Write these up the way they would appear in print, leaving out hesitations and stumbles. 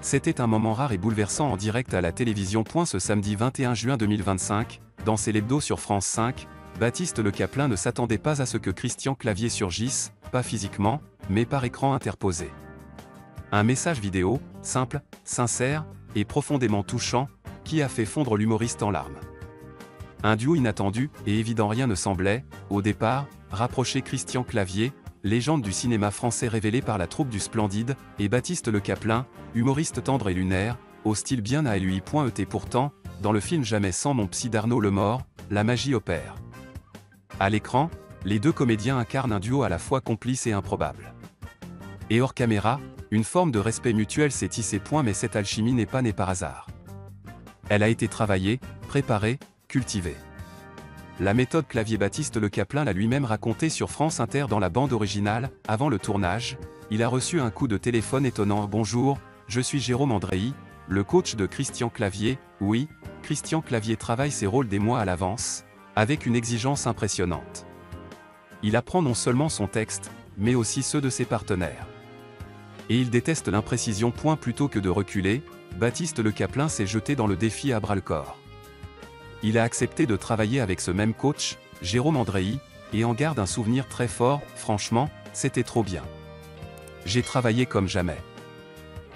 C'était un moment rare et bouleversant en direct à la télévision. Ce samedi 21 juin 2025, dans C'est l'hebdo sur France 5, Baptiste Le Caplin ne s'attendait pas à ce que Christian Clavier surgisse, pas physiquement, mais par écran interposé. Un message vidéo, simple, sincère, et profondément touchant, qui a fait fondre l'humoriste en larmes. Un duo inattendu, et évident. Rien ne semblait, au départ, rapprocher Christian Clavier, légende du cinéma français révélé par la troupe du Splendide, et Baptiste Le Caplin, humoriste tendre et lunaire, au style bien à lui. Et pourtant, dans le film Jamais sans mon psy d'Arnaud Lemort, la magie opère. À l'écran, les deux comédiens incarnent un duo à la fois complice et improbable. Et hors caméra, une forme de respect mutuel s'est tissée. Mais cette alchimie n'est pas née par hasard. Elle a été travaillée, préparée, cultivée. La méthode Clavier. Baptiste Le Caplin l'a lui-même raconté sur France Inter dans la bande originale. Avant le tournage, il a reçu un coup de téléphone étonnant. « Bonjour, je suis Jérôme Andréi, le coach de Christian Clavier. » Oui, Christian Clavier travaille ses rôles des mois à l'avance, avec une exigence impressionnante. Il apprend non seulement son texte, mais aussi ceux de ses partenaires. Et il déteste l'imprécision. Plutôt que de reculer, Baptiste Le Caplin s'est jeté dans le défi à bras-le-corps. Il a accepté de travailler avec ce même coach, Jérôme Andréi, et en garde un souvenir très fort. « Franchement, c'était trop bien. J'ai travaillé comme jamais.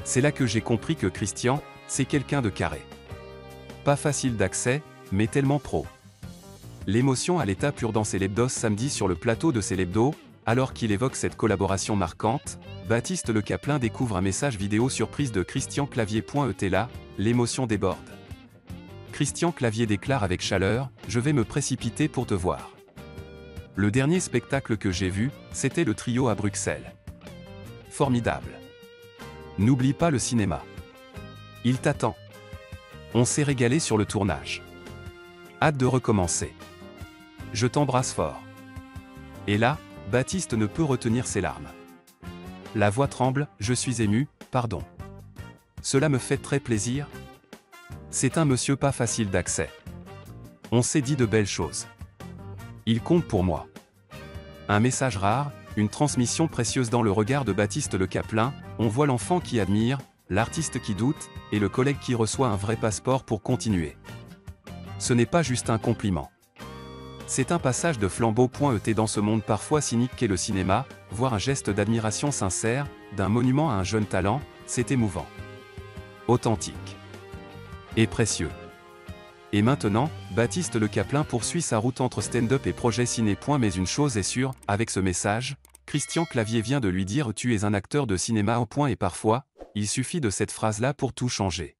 C'est là que j'ai compris que Christian, c'est quelqu'un de carré. Pas facile d'accès, mais tellement pro. » L'émotion à l'état pur dans C'est l'hebdo samedi sur le plateau de C'est l'hebdo. Alors qu'il évoque cette collaboration marquante, Baptiste Le Caplin découvre un message vidéo surprise de Christian Clavier. Et là, l'émotion déborde. Christian Clavier déclare avec chaleur « Je vais me précipiter pour te voir. Le dernier spectacle que j'ai vu, c'était le trio à Bruxelles. Formidable. N'oublie pas le cinéma. Il t'attend. On s'est régalé sur le tournage. Hâte de recommencer. Je t'embrasse fort. » Et là, Baptiste ne peut retenir ses larmes. La voix tremble « Je suis ému, pardon. Cela me fait très plaisir. C'est un monsieur pas facile d'accès. On s'est dit de belles choses. Il compte pour moi. » Un message rare, une transmission précieuse. Dans le regard de Baptiste Le Caplin, on voit l'enfant qui admire, l'artiste qui doute, et le collègue qui reçoit un vrai passeport pour continuer. Ce n'est pas juste un compliment. C'est un passage de flambeau. Et dans ce monde parfois cynique qu'est le cinéma, voir un geste d'admiration sincère, d'un monument à un jeune talent, c'est émouvant. Authentique. Et précieux. Et maintenant, Baptiste Le Caplin poursuit sa route entre stand-up et projet ciné. Mais une chose est sûre, avec ce message, Christian Clavier vient de lui dire « Tu es un acteur de cinéma ». Et parfois, il suffit de cette phrase-là pour tout changer.